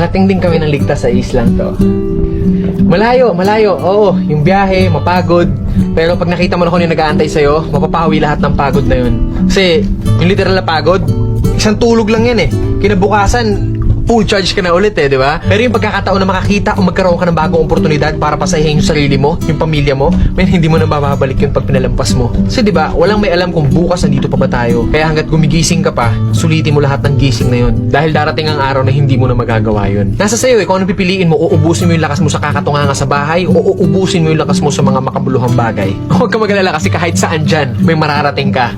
Nakarating din kami ng ligtas sa islang to. Malayo, oo, yung biyahe, mapagod. Pero pag nakita mo na kung yung nag-aantay sa'yo, mapapawi lahat ng pagod na yun. Kasi, yung literal na pagod, isang tulog lang yan eh. Kinabukasan, full charge ka na ulit eh, di ba? Pero yung pagkakataon na makakita o magkaroon ka ng bagong oportunidad para pasahin yung sarili mo, yung pamilya mo, may hindi mo na mababalik yun pag pinalampas mo. Kasi di ba, walang may alam kung bukas nandito pa ba tayo. Kaya hanggat gumigising ka pa, sulitin mo lahat ng gising na yun. Dahil darating ang araw na hindi mo na magagawa yun. Nasa sayo eh, kung ano pipiliin mo, uubusin mo yung lakas mo sa kakatunganga sa bahay o uubusin mo yung lakas mo sa mga makabuluhang bagay. Huwag ka mag-alala kasi kahit saan dyan, may mararating ka.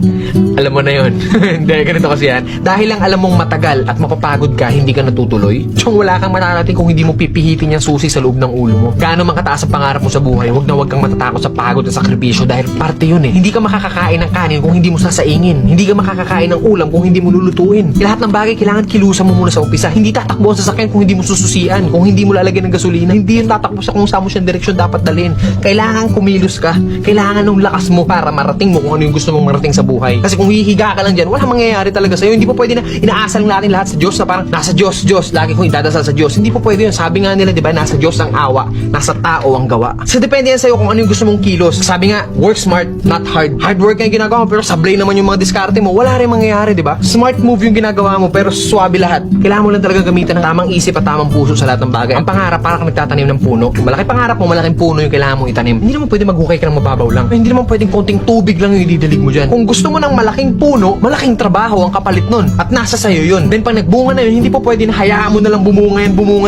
Alam mo na yun. Hindi, ganito kasi yan. Dahil lang alam mong matagal at mapapagod ka, hindi ka natutuloy. Tsong wala kang mararating kung hindi mo pipihitin yung susi sa loob ng ulo mo. Gaano man kataas ang pangarap mo sa buhay, huwag kang matatakot sa pagod at sakripisyo dahil parte yun eh. Hindi ka makakakain ng kanin kung hindi mo sasaingin. Hindi ka makakakain ng ulam kung hindi mo lulutuin. Lahat ng bagay kailangan kilusan mo muna sa umpisa. Hindi tatakbo ang sasakyan kung hindi mo sususian, kung hindi mo lalagyan ng gasolina. Hindi yun tatakbo sa kung saan mo siyang direksyon dapat dalhin. Kailangan kumilos ka. Kailangan ng lakas mo para marating mo kung ano yung gusto mong marating sa buhay. Kasi kung hihiga ka lang dyan, wala mangyayari talaga sa'yo. Hindi po pwede na inaasal natin lahat sa Diyos na parang nasa Diyos. Lagi kong idadasal sa Diyos. Hindi po pwede yun. Sabi nga nila, di ba, nasa Diyos ang awa, nasa tao ang gawa. So depende yan sa'yo kung ano yung gusto mong kilos. Sabi nga, work smart, not hard. Hard work yung ginagawa mo, pero sablay naman yung mga diskarte mo. Wala rin mangyayari, di ba? Smart move yung ginagawa mo, pero swabe lahat. Kailangan mo lang talaga gamitan ng tamang isip at tamang puso sa lahat ng bagay. Ang pangarap, para kang nagtatanim ng puno. Kung malaki pangarap mo, malaking puno yung kailangan mong itanim. Hindi naman pwede maghukay ka ng mababaw lang. Hindi naman pwedeng konting tubig lang yung ididalig mo dyan. Kung gusto mo ng malaking puno, malaking trabaho ang kapalit nun. At nasa sayo yun. Then pag nagbunga na yun, hindi po pwede na hayaan mo na lang bumunga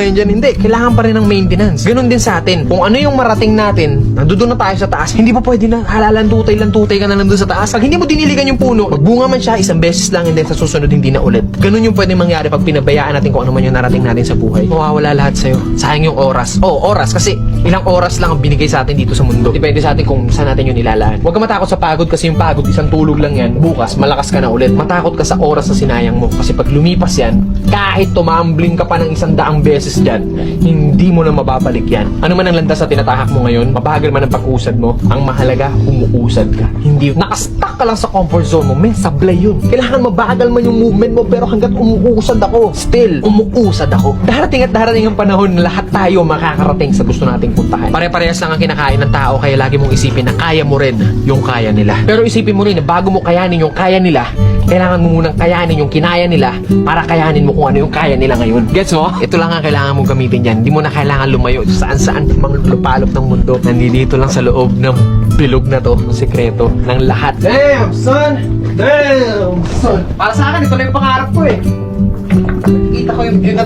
yan dyan. Hindi. Kailangan pa rin ng maintenance. Ganon din sa atin. Kung ano yung marating natin, nandoon na tayo sa taas, hindi po pwede na halalandutay ka na lang doon sa taas. Pag hindi mo diniligan yung puno, magbunga man siya isang beses lang and then sa susunod hindi na ulit. Ganon yung pwede mangyari pag pinabayaan natin kung ano man yung narating natin sa buhay. Mawawala lahat sa'yo. Sayang yung oras. Oras. Kasi ilang oras lang ang binigay sa atin dito sa mundo. Depende sa atin kung saan natin yun ilalaan. Huwag ka matakot sa pagod kasi yung pagod, isang tulog lang yan. Bukas, malakas ka na ulit. Matakot ka sa oras na sinayang mo. Kasi pag lumipas yan, kahit tumambling ka pa ng 100 beses dyan, hindi mo na mababalik yan. Ano man ang landas na tinatahak mo ngayon, mabagal man ang pag-usad mo, ang mahalaga, umuusad ka. Hindi, nakastuck ka lang sa comfort zone mo, men, sablay yun. Kailangan mabagal man yung movement mo, pero hanggat umuusad ako, still, umuusad ako. Darating at darating ang panahon na lahat tayo makakarating sa gusto nating puntahan. Pare-parehas lang ang kinakain ng tao, kaya lagi mong isipin na kaya mo rin yung kaya nila. Pero isipin mo rin na bago mo kayanin yung kaya nila, kailangan mo munang kayanin yung kinaya nila para kayanin mo kung ano yung kaya nila ngayon. Gets mo? Ito lang ang kailangan mong gamitin dyan. Hindi mo na kailangan lumayo saan-saan mga lupalop ng mundo. Nandito lang sa loob ng bilog na to, sekreto ng lahat. Damn, son! Damn, son! Para sa akin, ito lang yung pangarap ko eh. Kita ko yung na to.